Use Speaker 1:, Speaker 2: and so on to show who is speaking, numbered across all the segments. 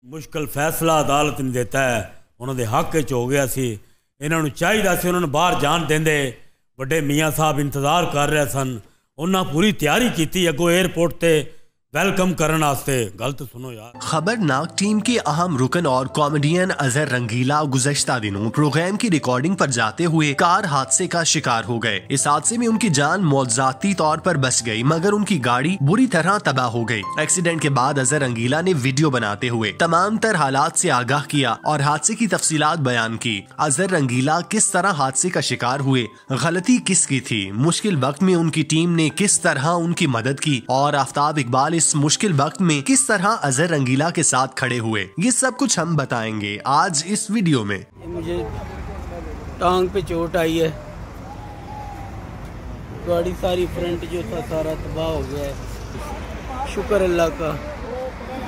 Speaker 1: मुश्किल फैसला अदालत ने दिता है, उन्होंने हक च हो गया सी। इन्होंने चाहिए सी उन्होंने बाहर जान देंदे। बड़े मियाँ साहब इंतजार कर रहे सन, उन्होंने पूरी तैयारी की अगो एयरपोर्ट ते वेलकम करने वास्ते। गलत सुनो यार।
Speaker 2: खबरनाक टीम के अहम रुकन और कॉमेडियन अजहर रंगीला गुज़श्ता दिनों प्रोग्राम की रिकॉर्डिंग पर जाते हुए कार हादसे का शिकार हो गए। इस हादसे में उनकी जान मौजूदाती तौर पर बच गई, मगर उनकी गाड़ी बुरी तरह तबाह हो गई। एक्सीडेंट के बाद अजहर रंगीला ने वीडियो बनाते हुए तमाम तर हालात से आगाह किया और हादसे की तफसीलात बयान की। अजहर रंगीला किस तरह हादसे का शिकार हुए, गलती किसकी थी, मुश्किल वक्त में उनकी टीम ने किस तरह उनकी मदद की और आफ्ताब इकबाल इस मुश्किल वक्त में किस तरह अजहर रंगीला के साथ खड़े हुए, ये सब कुछ हम बताएंगे आज इस वीडियो में।
Speaker 3: मुझे टांग पे चोट आई है, गाड़ी सारी फ्रंट जो था सारा तबाह हो गया है। शुक्र अल्लाह का,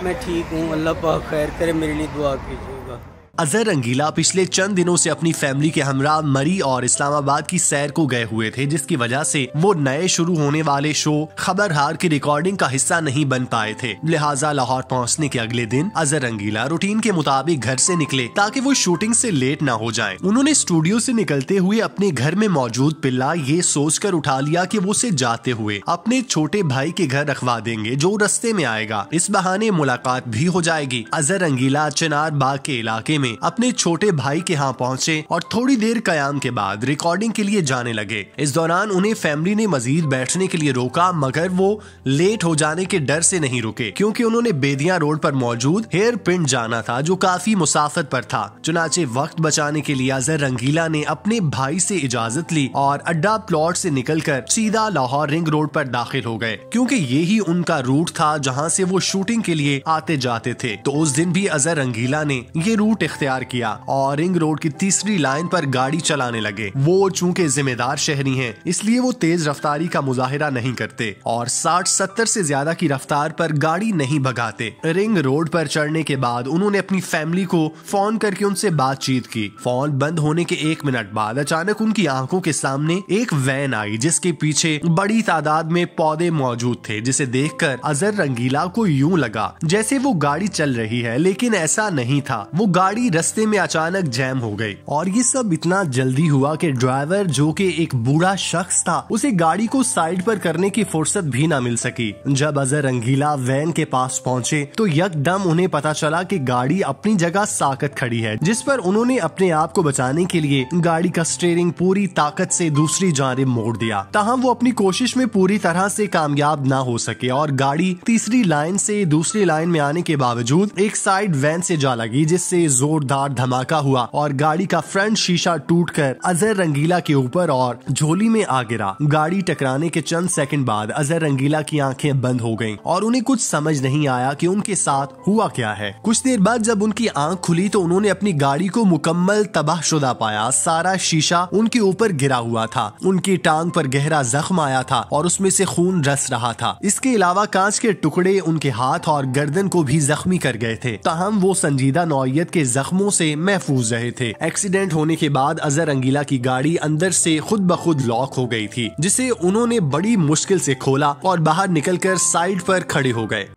Speaker 3: मैं ठीक हूँ। अल्लाह पाक खैर करे, मेरे लिए दुआ कीजिएगा।
Speaker 2: अजहर रंगीला पिछले चंद दिनों से अपनी फैमिली के हमरा मरी और इस्लामाबाद की सैर को गए हुए थे, जिसकी वजह से वो नए शुरू होने वाले शो खबरहार की रिकॉर्डिंग का हिस्सा नहीं बन पाए थे। लिहाजा लाहौर पहुंचने के अगले दिन अजहर रंगीला रूटीन के मुताबिक घर से निकले ताकि वो शूटिंग से लेट ना हो जाएं। उन्होंने स्टूडियो से निकलते हुए अपने घर में मौजूद पिल्ला ये सोचकर उठा लिया कि वो उसे जाते हुए अपने छोटे भाई के घर रखवा देंगे जो रास्ते में आएगा। इस बहाने मुलाकात भी हो जाएगी। अजहर रंगीला चिनार बाग के इलाके में अपने छोटे भाई के यहाँ पहुँचे और थोड़ी देर कयाम के बाद रिकॉर्डिंग के लिए जाने लगे। इस दौरान उन्हें फैमिली ने मजीद बैठने के लिए रोका, मगर वो लेट हो जाने के डर से नहीं रुके, क्योंकि उन्होंने बेदियां रोड पर मौजूद हेयर पिंड जाना था जो काफी मुसाफत पर था। चुनाचे वक्त बचाने के लिए अजहर रंगीला ने अपने भाई से इजाजत ली और अड्डा प्लॉट से निकलकर सीधा लाहौर रिंग रोड पर दाखिल हो गए, क्योंकि यही उनका रूट था जहाँ से वो शूटिंग के लिए आते जाते थे। तो उस दिन भी अजहर रंगीला ने ये रूट इख्तियार किया और रिंग रोड की तीसरी लाइन पर गाड़ी चलाने लगे। वो चूंकि जिम्मेदार शहरी हैं, इसलिए वो तेज रफ्तारी का मुजाहिरा नहीं करते और 60-70 से ज्यादा की रफ्तार पर गाड़ी नहीं भगाते। रिंग रोड पर चढ़ने के बाद उन्होंने अपनी फैमिली को फोन करके उनसे बातचीत की। फोन बंद होने के 1 मिनट बाद अचानक उनकी आंखों के सामने एक वैन आई, जिसके पीछे बड़ी तादाद में पौधे मौजूद थे, जिसे देखकर अजहर रंगीला को यूं लगा जैसे वो गाड़ी चल रही है, लेकिन ऐसा नहीं था। वो गाड़ी रास्ते में अचानक जैम हो गई और ये सब इतना जल्दी हुआ कि ड्राइवर, जो कि एक बूढ़ा शख्स था, उसे गाड़ी को साइड पर करने की फुर्सत भी ना मिल सकी। जब अजहर रंगीला वैन के पास पहुंचे तो यकदम उन्हें पता चला कि गाड़ी अपनी जगह साकत खड़ी है, जिस पर उन्होंने अपने आप को बचाने के लिए गाड़ी का स्टीयरिंग पूरी ताकत से दूसरी जानिब मोड़ दिया। ताहम वो अपनी कोशिश में पूरी तरह से कामयाब ना हो सके और गाड़ी तीसरी लाइन से दूसरी लाइन में आने के बावजूद एक साइड वैन से जा लगी, जिससे जोरदार धमाका हुआ और गाड़ी का फ्रंट शीशा टूटकर अजहर रंगीला के ऊपर और झोली में आ गिरा। गाड़ी टकराने के चंद सेकंड बाद अजहर रंगीला की आंखें बंद हो गईं और उन्हें कुछ समझ नहीं आया कि उनके साथ हुआ क्या है। कुछ देर बाद जब उनकी आंख खुली तो उन्होंने अपनी गाड़ी को मुकम्मल तबाहशुदा पाया। सारा शीशा उनके ऊपर गिरा हुआ था, उनकी टांग पर गहरा जख्म आया था और उसमें से खून रस रहा था। इसके अलावा कांच के टुकड़े उनके हाथ और गर्दन को भी जख्मी कर गए थे। ताहम वो संजीदा नौइयत के जख्मों से महफूज रहे थे। एक्सीडेंट होने के बाद अजहर रंगीला की गाड़ी अंदर से खुद ब खुद लॉक हो गई थी, जिसे उन्होंने बड़ी मुश्किल से खोला और बाहर निकलकर साइड पर खड़े हो गए।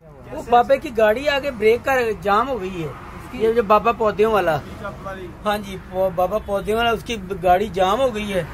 Speaker 3: बाबा की गाड़ी आगे ब्रेक का जाम हो गई है, ये जो बाबा पौधों वाला, हाँ जी बाबा पौधों वाला, उसकी गाड़ी जाम हो गई है।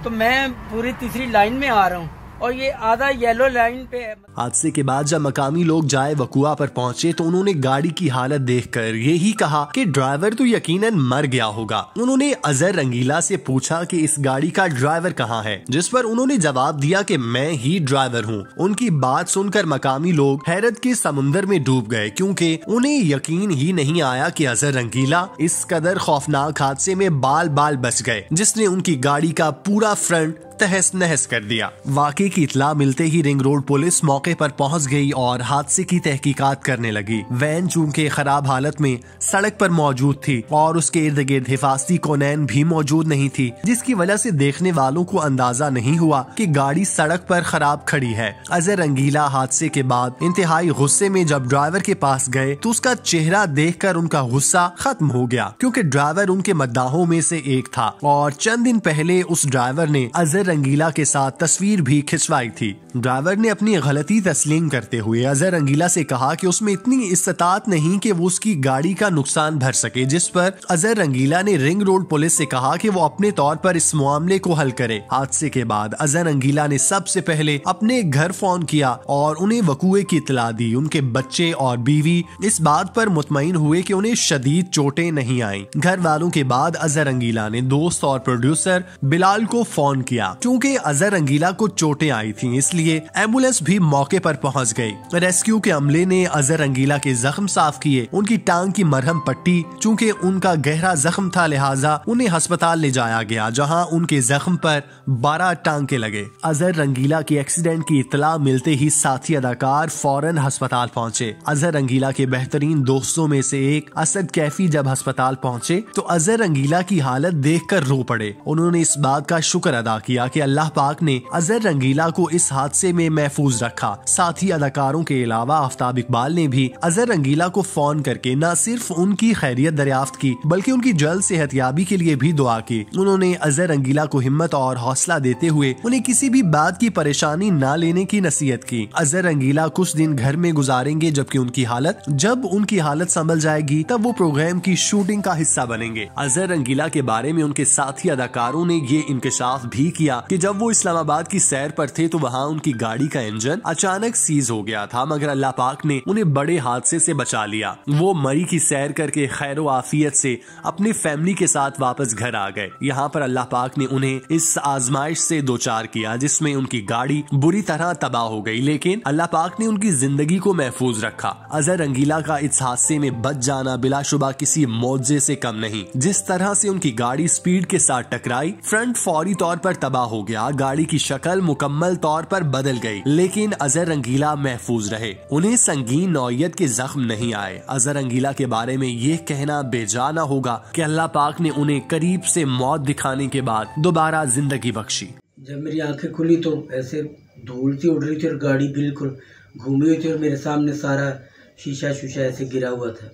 Speaker 3: तो मैं पूरी तीसरी लाइन में आ रहा हूँ और ये आधा येलो लाइन पे है।
Speaker 2: हादसे के बाद जब मकामी लोग जाए वकुआ पर पहुंचे तो उन्होंने गाड़ी की हालत देखकर यही कहा कि ड्राइवर तो यकीनन मर गया होगा। उन्होंने अजहर रंगीला से पूछा कि इस गाड़ी का ड्राइवर कहाँ है, जिस पर उन्होंने जवाब दिया कि मैं ही ड्राइवर हूँ। उनकी बात सुनकर मकामी लोग हैरत के समुंदर में डूब गए, क्योंकि उन्हें यकीन ही नहीं आया कि अजहर रंगीला इस कदर खौफनाक हादसे में बाल बाल बच गए, जिसने उनकी गाड़ी का पूरा फ्रंट तहस नहस कर दिया। वाकई की इत्ला मिलते ही रिंग रोड पुलिस मौके पर पहुंच गई और हादसे की तहकीकात करने लगी। वैन चूंकि खराब हालत में सड़क पर मौजूद थी और उसके इर्द गिर्द हिफाजती कोनैन भी मौजूद नहीं थी, जिसकी वजह से देखने वालों को अंदाजा नहीं हुआ कि गाड़ी सड़क पर खराब खड़ी है। अजहर रंगीला हादसे के बाद इंतहाई गुस्से में जब ड्राइवर के पास गए तो उसका चेहरा देखकर उनका गुस्सा खत्म हो गया, क्योंकि ड्राइवर उनके मद्दाहों में से एक था और चंद दिन पहले उस ड्राइवर ने अजहर रंगीला के साथ तस्वीर भी खिंचवाई थी। ड्राइवर ने अपनी गलती तस्लीम करते हुए अजहर रंगीला से कहा कि उसमें इतनी इस्तात नहीं कि वो उसकी गाड़ी का नुकसान भर सके, जिस पर अजहर रंगीला ने रिंग रोड पुलिस से कहा कि वो अपने तौर पर इस मामले को हल करे। हादसे के बाद अजहर रंगीला ने सबसे पहले अपने घर फोन किया और उन्हें वकूए की इत्तला दी। उनके बच्चे और बीवी इस बात पर मुतमईन हुए कि उन्हें शदीद चोटें नहीं आई। घर वालों के बाद अजहर रंगीला ने दोस्त और प्रोड्यूसर बिलाल को फोन किया। क्योंकि अजहर रंगीला को चोटें आई थी, इसलिए एम्बुलेंस भी मौके पर पहुंच गई। रेस्क्यू के अमले ने अजहर रंगीला के जख्म साफ किए, उनकी टांग की मरहम पट्टी। चूंकि उनका गहरा जख्म था लिहाजा उन्हें अस्पताल ले जाया गया, जहां उनके जख्म पर 12 टांके लगे। अजहर रंगीला के एक्सीडेंट की इत्तला मिलते ही साथी अदाकार फौरन अस्पताल पहुंचे। अजहर रंगीला के बेहतरीन दोस्तों में से एक असद कैफी जब अस्पताल पहुंचे तो अजहर रंगीला की हालत देखकर रो पड़े। उन्होंने इस बात का शुक्र अदा किया कि अल्लाह पाक ने अजहर रंगीला को इस हादसे में महफूज रखा। साथी अदाकारों के अलावा आफ्ताब इकबाल ने भी अजहर रंगीला को फोन करके न सिर्फ उनकी खैरियत दरियाफ्त की बल्कि उनकी जल्द सेहतयाबी के लिए भी दुआ की। उन्होंने अजहर रंगीला को हिम्मत और हौसला देते हुए उन्हें किसी भी बात की परेशानी न लेने की नसीहत की। अजहर रंगीला कुछ दिन घर में गुजारेंगे, जब उनकी हालत संभल जाएगी तब वो प्रोग्राम की शूटिंग का हिस्सा बनेंगे। अजहर रंगीला के बारे में उनके साथी अदाकारों ने ये इंकशाफ भी किया कि जब वो इस्लामाबाद की सैर पर थे तो वहाँ उनकी गाड़ी का इंजन अचानक सीज हो गया था, मगर अल्लाह पाक ने उन्हें बड़े हादसे से बचा लिया। वो मरी की सैर करके खैर आफियत से अपनी फैमिली के साथ वापस घर आ गए। यहाँ पर अल्लाह पाक ने उन्हें इस आजमाइश से दो चार किया जिसमें उनकी गाड़ी बुरी तरह तबाह हो गई, लेकिन अल्लाह पाक ने उनकी जिंदगी को महफूज रखा। अजहर रंगीला का इस हादसे में बच जाना बिलाशुबा किसी मौजे से कम नहीं। जिस तरह से उनकी गाड़ी स्पीड के साथ टकराई, फ्रंट फौरी तौर पर तबाह हो गया, गाड़ी की शक्ल मुकम्मल तौर पर बदल गई, लेकिन अजहर रंगीला महफूज रहे। उन्हें संगीन नौयत के जख्म नहीं आए। अजहर रंगीला के बारे में ये कहना बेजाना होगा कि अल्लाह पाक ने उन्हें करीब से मौत दिखाने के बाद दोबारा जिंदगी बख्शी।
Speaker 3: जब मेरी आंखें खुली तो ऐसे धूल सी उड़ रही थी और गाड़ी बिल्कुल घूमी हुई थी और मेरे सामने सारा शीशा ऐसे गिरा हुआ था।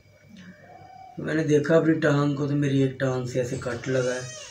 Speaker 3: मैंने देखा अपनी टांग को तो मेरी एक टांग से ऐसे कट लगा है।